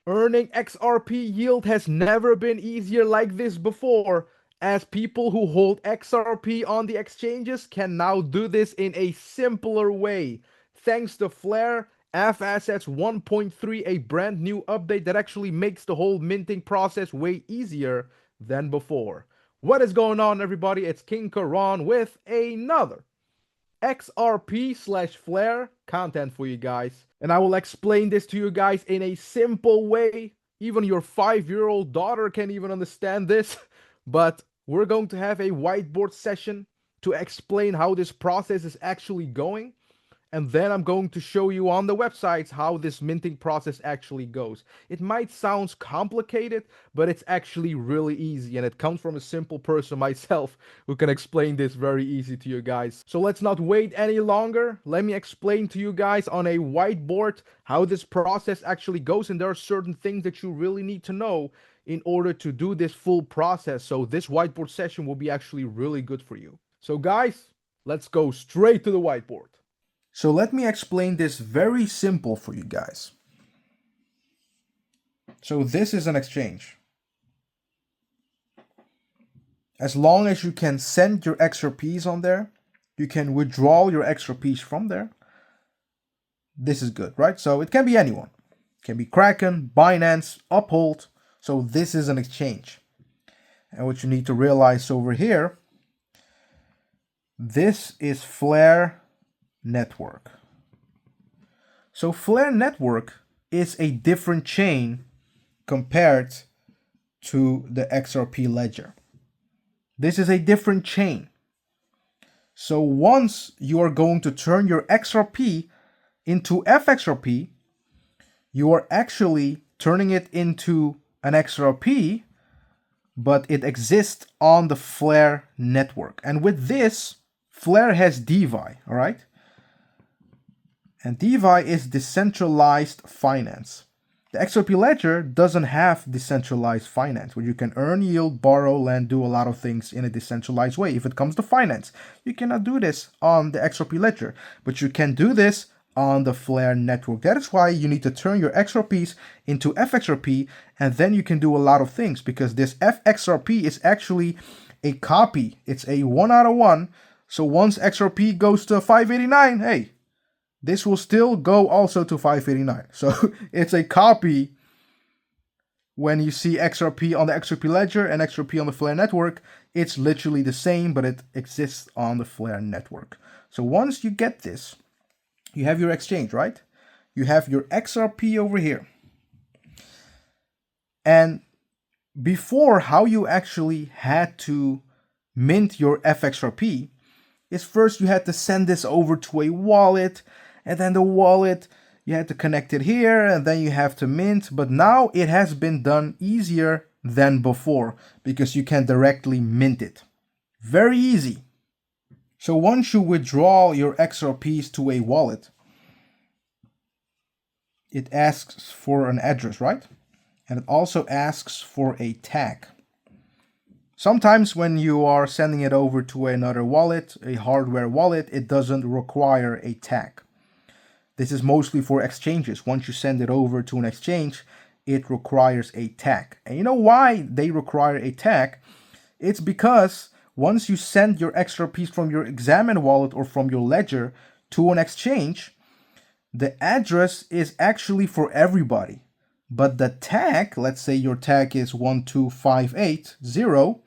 Earning XRP yield has never been easier like this before, as people who hold XRP on the exchanges can now do this in a simpler way. Thanks to Flare, FAssets 1.3, a brand new update that actually makes the whole minting process way easier than before. What is going on, everybody? It's King Karan with another XRP/Flare content for you guys. And I will explain this to you guys in a simple way. Even your 5-year-old daughter can even understand this. But we're going to have a whiteboard session to explain how this process is actually going. And then I'm going to show you on the websites how this minting process actually goes. It might sound complicated, but it's actually really easy. And it comes from a simple person myself who can explain this very easy to you guys. So let's not wait any longer. Let me explain to you guys on a whiteboard how this process actually goes. And there are certain things that you really need to know in order to do this full process. So this whiteboard session will be actually really good for you. So guys, let's go straight to the whiteboard. So let me explain this very simple for you guys. So this is an exchange. As long as you can send your XRPs on there, you can withdraw your XRPs from there. This is good, right? So it can be anyone. It can be Kraken, Binance, Uphold. So this is an exchange. And what you need to realize over here, this is Flare network. So Flare network is a different chain compared to the XRP ledger. This is a different chain. So once you are going to turn your XRP into FXRP, you are actually turning it into an XRP, but it exists on the Flare network. And with this, Flare has DeFi, all right? And DeFi is decentralized finance. The XRP ledger doesn't have decentralized finance, where you can earn yield, borrow, lend, do a lot of things in a decentralized way. If it comes to finance, you cannot do this on the XRP ledger, but you can do this on the Flare network. That is why you need to turn your XRPs into FXRP, and then you can do a lot of things, because this FXRP is actually a copy. It's a 1 out of 1. So once XRP goes to 589, hey, this will still go also to 589. So it's a copy. When you see XRP on the XRP ledger and XRP on the Flare network, it's literally the same, but it exists on the Flare network. So once you get this, you have your exchange, right? You have your XRP over here. And before, how you actually had to mint your FXRP is first you had to send this over to a wallet, and then the wallet, you had to connect it here, and then you have to mint. But now it has been done easier than before, because you can directly mint it. Very easy. So once you withdraw your XRPs to a wallet, it asks for an address, right? And it also asks for a tag. Sometimes when you are sending it over to another wallet, a hardware wallet, it doesn't require a tag. This is mostly for exchanges. Once you send it over to an exchange, it requires a tag. And you know why they require a tag? It's because once you send your XRPs from your Examine wallet or from your ledger to an exchange, the address is actually for everybody. But the tag, let's say your tag is 12580,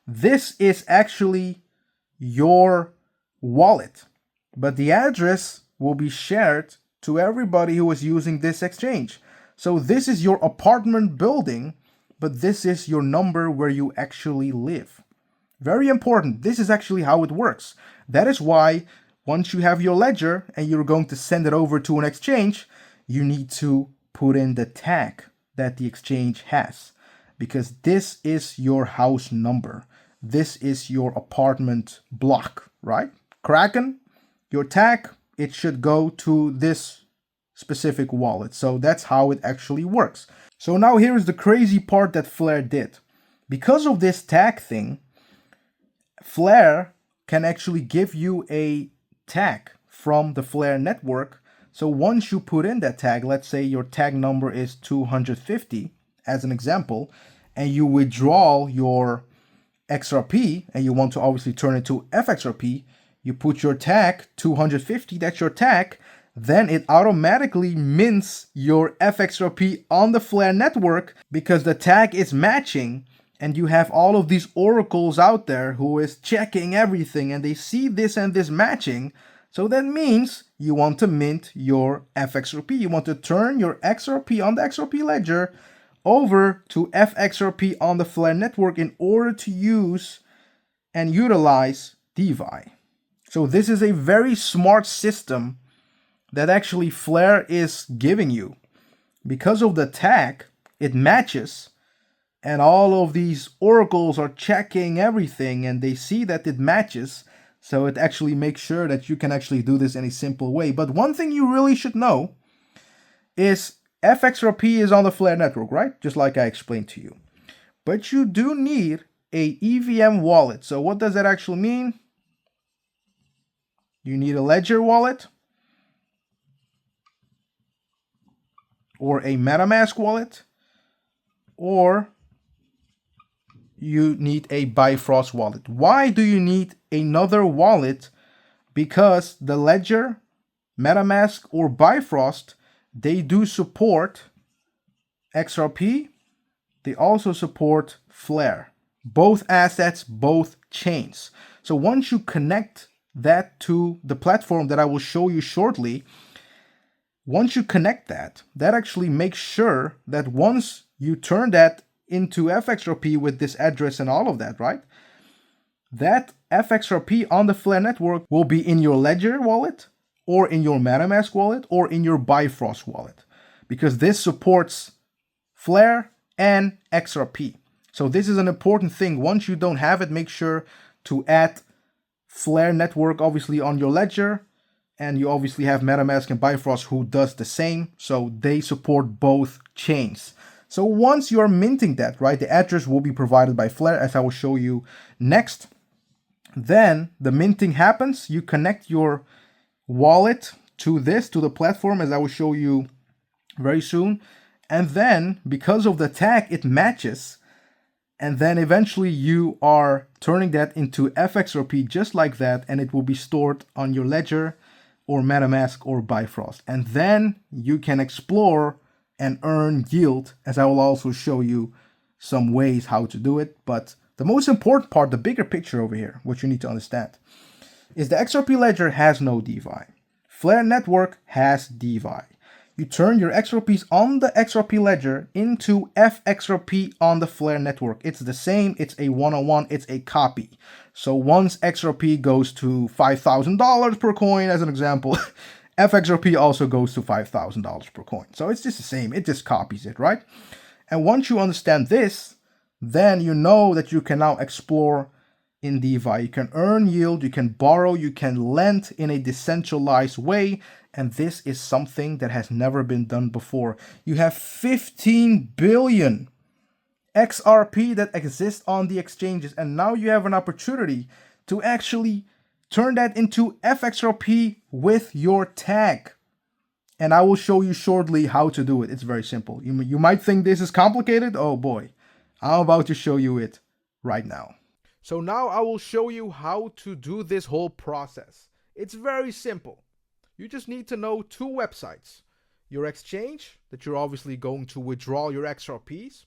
this is actually your wallet. But the address will be shared to everybody who is using this exchange. So this is your apartment building, but this is your number where you actually live. Very important. This is actually how it works. That is why once you have your ledger and you're going to send it over to an exchange, you need to put in the tag that the exchange has, because this is your house number. This is your apartment block, right? Kraken, your tag, it should go to this specific wallet. So that's how it actually works. So now here is the crazy part that Flare did. Because of this tag thing, Flare can actually give you a tag from the Flare network So once you put in that tag, let's say your tag number is 250 as an example, and you withdraw your XRP and you want to obviously turn it to FXRP, you put your tag 250, that's your tag, then it automatically mints your FXRP on the Flare network because the tag is matching, and you have all of these oracles out there who is checking everything and they see this and this matching. So that means you want to mint your FXRP. You want to turn your XRP on the XRP ledger over to FXRP on the Flare network in order to use and utilize DeFi. So this is a very smart system that actually Flare is giving you. Because of the tag, it matches, and all of these oracles are checking everything and they see that it matches. So it actually makes sure that you can actually do this in a simple way. But one thing you really should know is FXRP is on the Flare network, right? Just like I explained to you. But you do need a EVM wallet. So what does that actually mean? You need a Ledger wallet or a MetaMask wallet, or you need a Bifrost wallet. Why do you need another wallet? Because the Ledger, MetaMask, or Bifrost, they do support XRP. They also support Flare. Both assets, both chains. So once you connect that to the platform that I will show you shortly, once you connect that, that actually makes sure that once you turn that into FXRP with this address and all of that, right? That FXRP on the Flare network will be in your Ledger wallet, or in your MetaMask wallet, or in your Bifrost wallet, because this supports Flare and XRP. So this is an important thing. Once you don't have it, make sure to add Flare network obviously on your Ledger, and you obviously have MetaMask and Bifrost who does the same, so they support both chains. So once you're minting that, right, the address will be provided by Flare, as I will show you next. Then the minting happens, you connect your wallet to the platform, as I will show you very soon. And then because of the tag, it matches. And then eventually you are turning that into FXRP just like that, and it will be stored on your Ledger or MetaMask or Bifrost. And then you can explore and earn yield, as I will also show you some ways how to do it. But the most important part, the bigger picture over here, what you need to understand, is the XRP ledger has no DeFi. Flare network has DeFi. You turn your XRPs on the XRP ledger into FXRP on the Flare network. It's the same, it's a one-on-one, it's a copy. So once XRP goes to $5,000 per coin, as an example, FXRP also goes to $5,000 per coin. So it's just the same, it just copies it, right? And once you understand this, then you know that you can now explore in DeFi. You can earn yield, you can borrow, you can lend in a decentralized way. And this is something that has never been done before. You have 15 billion XRP that exists on the exchanges. And now you have an opportunity to actually turn that into FXRP with your tag. And I will show you shortly how to do it. It's very simple. You might think this is complicated. Oh boy, I'm about to show you it right now. So now I will show you how to do this whole process. It's very simple. You just need to know two websites. Your exchange, that you're obviously going to withdraw your XRPs.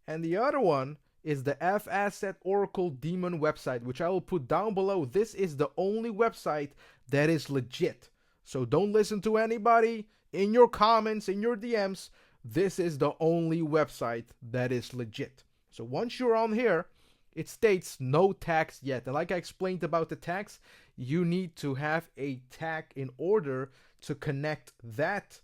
And the other one is the FAsset Oracle Daemon website, which I will put down below. This is the only website that is legit. So don't listen to anybody in your comments, in your DMs. This is the only website that is legit. So once you're on here, it states no tax yet. And like I explained about the tax, you need to have a tag in order to connect that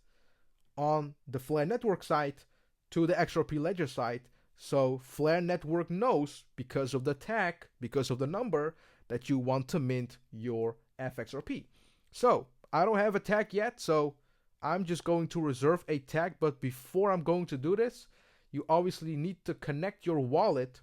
on the Flare network site to the XRP ledger site. So Flare network knows, because of the tag, because of the number, that you want to mint your FXRP. So I don't have a tag yet, so I'm just going to reserve a tag. But before I'm going to do this, you obviously need to connect your wallet,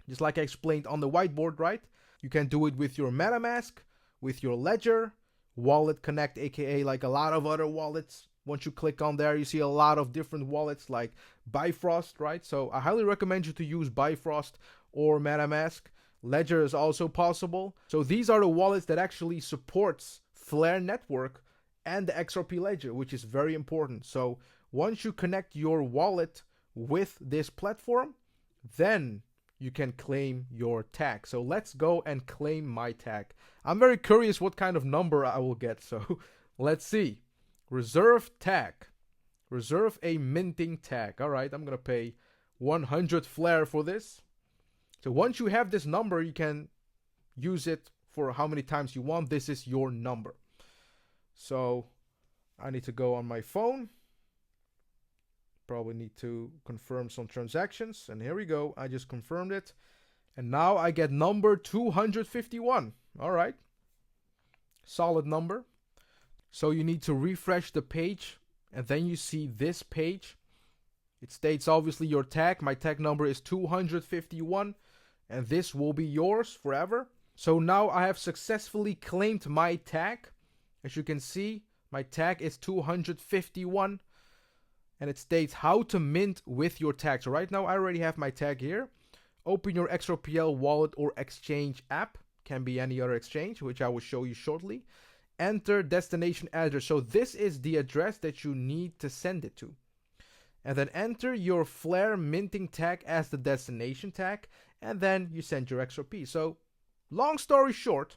just like I explained on the whiteboard, right? You can do it with your MetaMask, with your Ledger, wallet connect, aka like a lot of other wallets. Once you click on there, you see a lot of different wallets like Bifrost, right? So I highly recommend you to use Bifrost or MetaMask. Ledger is also possible. So these are the wallets that actually supports Flare network and the XRP ledger, which is very important. So once you connect your wallet with this platform, then you can claim your tag. So let's go and claim my tag. I'm very curious what kind of number I will get. So let's see. Reserve tag. Reserve a minting tag. All right, I'm going to pay 100 Flare for this. So once you have this number, you can use it for how many times you want. This is your number. So I need to go on my phone. Probably need to confirm some transactions. And here we go. I just confirmed it. And now I get number 251. All right. Solid number. So you need to refresh the page. And then you see this page. It states obviously your tag. My tag number is 251. And this will be yours forever. So now I have successfully claimed my tag. As you can see, my tag is 251. And it states how to mint with your tag. So right now I already have my tag here. Open your XRPL wallet or exchange app. Can be any other exchange, which I will show you shortly. Enter destination address. So this is the address that you need to send it to. And then enter your Flare minting tag as the destination tag. And then you send your XRP. So long story short,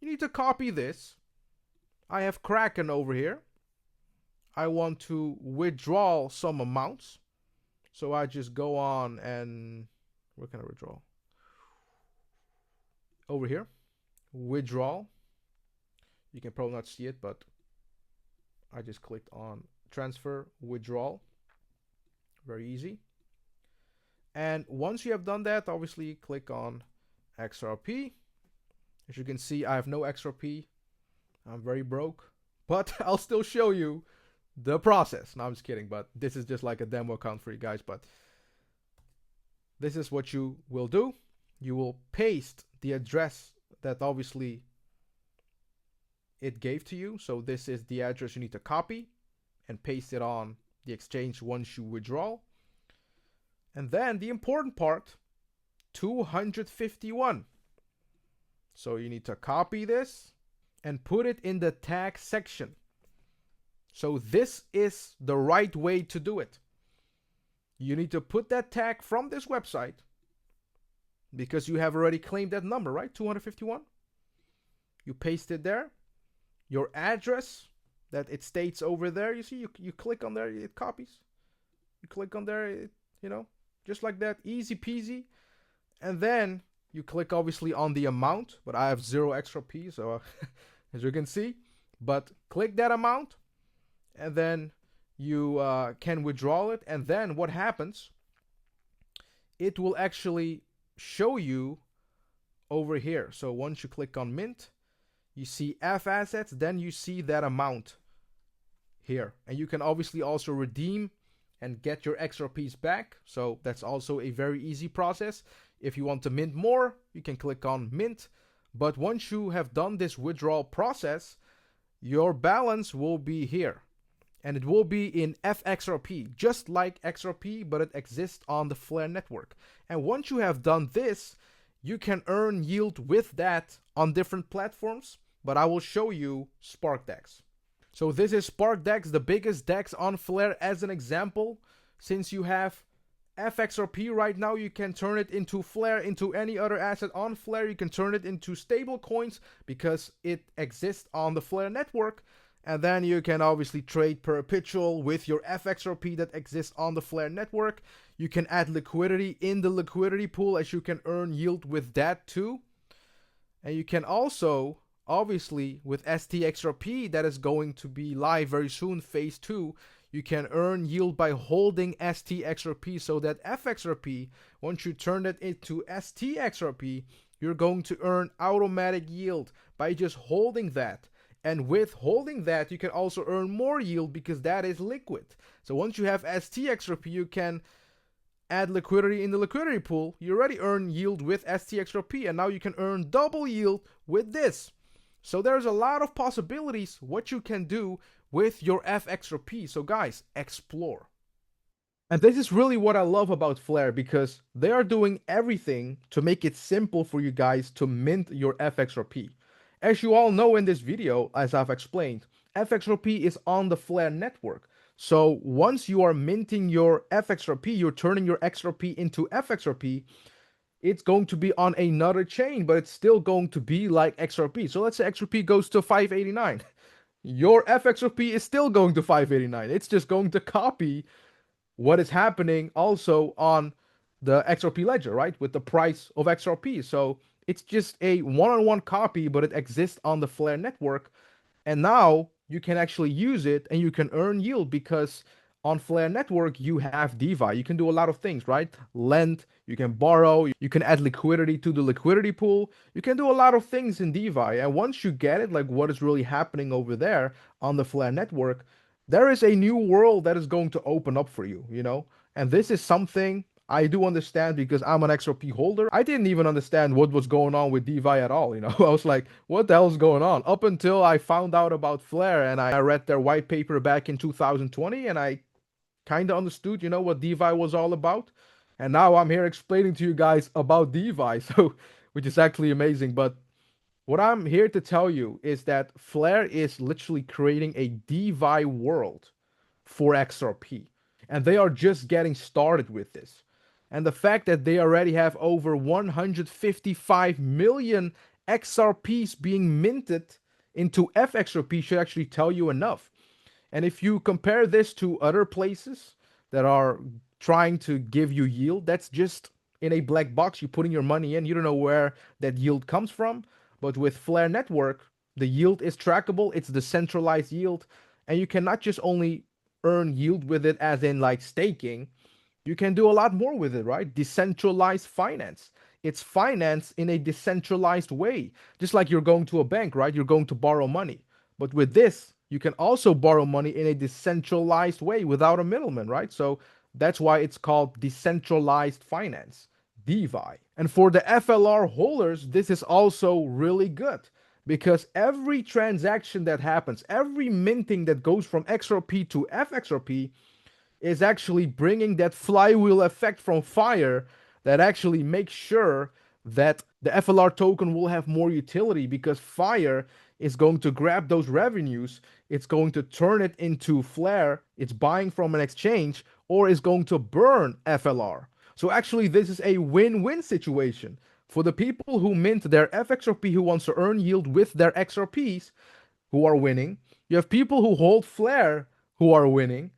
you need to copy this. I have Kraken over here. I want to withdraw some amounts. So I just go on and where can I withdraw? Over here. Withdraw. You can probably not see it, but I just clicked on transfer, withdrawal. Very easy. And once you have done that, obviously click on XRP. As you can see, I have no XRP. I'm very broke, but I'll still show you the process. No, I'm just kidding, but this is just like a demo account for you guys. But this is what you will do. You will paste the address that obviously it gave to you. So this is the address you need to copy and paste it on the exchange once you withdraw. And then the important part, 251. So you need to copy this and put it in the tag section. So this is the right way to do it. You need to put that tag from this website because you have already claimed that number, right? 251. You paste it there. Your address that it states over there, you see, you click on there, it copies. You click on there, it, just like that, easy peasy. And then you click obviously on the amount, but I have 0 XRP, so as you can see, but click that amount. And then you can withdraw it. And then what happens, it will actually show you over here. So once you click on mint, you see FAssets, then you see that amount here. And you can obviously also redeem and get your XRPs back. So that's also a very easy process. If you want to mint more, you can click on mint. But once you have done this withdrawal process, your balance will be here. And it will be in FXRP, just like XRP, but it exists on the Flare network. And once you have done this, you can earn yield with that on different platforms, but I will show you SparkDEX. So this is SparkDEX, the biggest DEX on Flare as an example. Since you have FXRP right now, you can turn it into Flare, into any other asset on Flare. You can turn it into stable coins because it exists on the Flare network. And then you can obviously trade perpetual with your FXRP that exists on the Flare network. You can add liquidity in the liquidity pool as you can earn yield with that too. And you can also, obviously, with STXRP that is going to be live very soon, phase 2, you can earn yield by holding STXRP, so that FXRP, once you turn it into STXRP, you're going to earn automatic yield by just holding that. And with holding that, you can also earn more yield because that is liquid. So once you have STXRP, you can add liquidity in the liquidity pool. You already earn yield with STXRP, and now you can earn double yield with this. So there's a lot of possibilities what you can do with your FXRP. So guys, explore. And this is really what I love about Flare, because they are doing everything to make it simple for you guys to mint your FXRP. As you all know in this video, as I've explained, FXRP is on the Flare network. So once you are minting your FXRP, you're turning your XRP into FXRP, it's going to be on another chain, but it's still going to be like XRP. So let's say XRP goes to 589. Your FXRP is still going to 589. It's just going to copy what is happening also on the XRP ledger, right? With the price of XRP. So it's just a one-on-one copy, but it exists on the Flare network. And now you can actually use it and you can earn yield, because on Flare network, you have DeFi. You can do a lot of things, right? Lend, you can borrow, you can add liquidity to the liquidity pool. You can do a lot of things in DeFi. And once you get it, like what is really happening over there on the Flare network, there is a new world that is going to open up for you, you know? And this is something I do understand because I'm an XRP holder. I didn't even understand what was going on with DeFi at all, you know? I was like, what the hell is going on? Up until I found out about Flare and I read their white paper back in 2020, and I kind of understood, you know, what DeFi was all about. And now I'm here explaining to you guys about DeFi, so which is actually amazing. But what I'm here to tell you is that Flare is literally creating a DeFi world for XRP. And they are just getting started with this. And the fact that they already have over 155 million XRPs being minted into FXRP should actually tell you enough. And if you compare this to other places that are trying to give you yield, that's just in a black box. You're putting your money in, you don't know where that yield comes from. But with Flare Network, the yield is trackable, it's decentralized yield, and you cannot just only earn yield with it as in like staking. You can do a lot more with it, right? Decentralized finance. It's finance in a decentralized way. Just like you're going to a bank, right? You're going to borrow money. But with this, you can also borrow money in a decentralized way without a middleman, right? So that's why it's called decentralized finance, DeFi. And for the FLR holders, this is also really good, because every transaction that happens, every minting that goes from XRP to FXRP is actually bringing that flywheel effect from Fire that actually makes sure that the FLR token will have more utility, because Fire is going to grab those revenues, it's going to turn it into Flare, it's buying from an exchange, or is going to burn FLR. So actually this is a win-win situation. For the people who mint their FXRP who wants to earn yield with their XRPs, who are winning. You have people who hold Flare who are winning.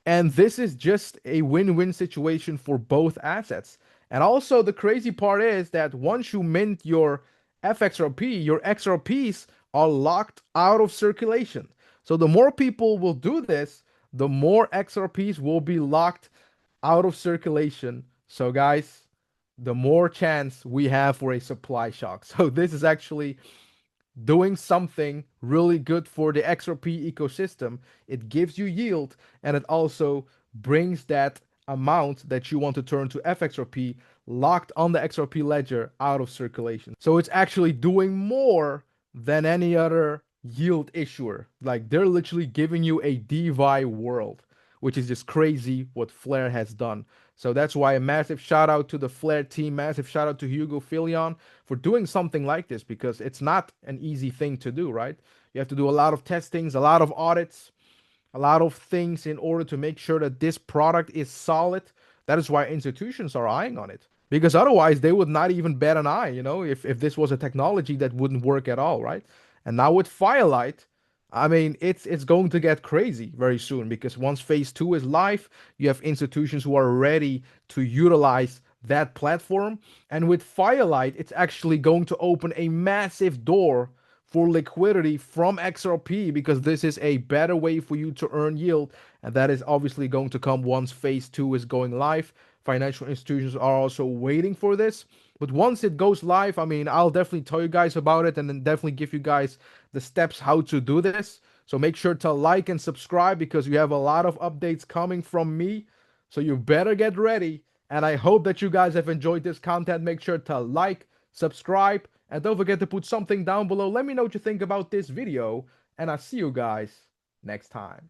And this is just a win-win situation for both assets. And also the crazy part is that once you mint your FXRP, your XRPs are locked out of circulation. So the more people will do this, the more XRPs will be locked out of circulation. So guys, the more chance we have for a supply shock. So this is actually doing something really good for the XRP ecosystem. It gives you yield, and it also brings that amount that you want to turn to FXRP locked on the XRP ledger out of circulation. So it's actually doing more than any other yield issuer. Like, they're literally giving you a DeFi world, which is just crazy what Flare has done. So that's why a massive shout out to the Flare team, massive shout out to Hugo Filion for doing something like this, because it's not an easy thing to do, right? You have to do a lot of testings, a lot of audits, a lot of things in order to make sure that this product is solid. That is why institutions are eyeing on it, because otherwise they would not even bat an eye, you know, if this was a technology that wouldn't work at all, right? And now with Firelight, I mean, it's going to get crazy very soon, because once phase 2 is live, you have institutions who are ready to utilize that platform. And with Firelight, it's actually going to open a massive door for liquidity from XRP, because this is a better way for you to earn yield. And that is obviously going to come once phase 2 is going live. Financial institutions are also waiting for this. But once it goes live, I mean, I'll definitely tell you guys about it, and then definitely give you guys the steps how to do this. So make sure to like and subscribe, because we have a lot of updates coming from me. So you better get ready. And I hope that you guys have enjoyed this content. Make sure to like, subscribe, And don't forget to put something down below. Let me know what you think about this video, and I'll see you guys next time.